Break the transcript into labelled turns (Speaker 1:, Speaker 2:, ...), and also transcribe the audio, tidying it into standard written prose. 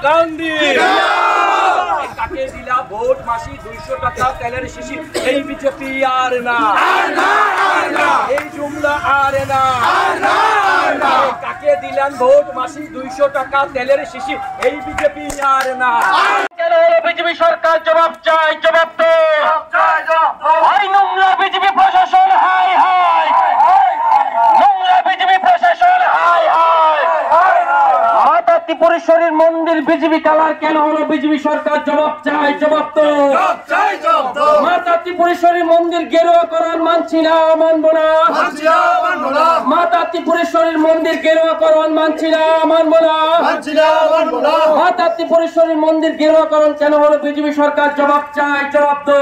Speaker 1: গান্ধী কাকে দিলা ভোট মাসি 200 টাকা তেলের শিশি এই বিজেপি আর না এই জুমলা আর না কাকে দিলেন ভোট মাসি 200 টাকা তেলের শিশি এই বিজেপি আর না কেন বিজেপি সরকার জবাব চাই জবাব তো হাই নোংরা বিজেপি প্রশাসন হাই হাই নোংরা বিজেপি প্রশাসন হাই হাই মাতা ত্রিপুরেশ্বরীর মন্দির বিজেপি কালার কেন হলো বিজেপি সরকার জবাব চাই জবাব তো মাতা ত্রিপুরেশ্বরীর মন্দির গেরুয়াকরণ মানছি না মানবো না মাতা ত্রিপুরেশ্বরীর মন্দির গেরুয়াকরণ মানছি না মানবো না মাতা ত্রিপুরেশ্বরীর মন্দির গেরুয়াকরণ কেন হলো বিজেপি সরকার জবাব চাই জবাব তো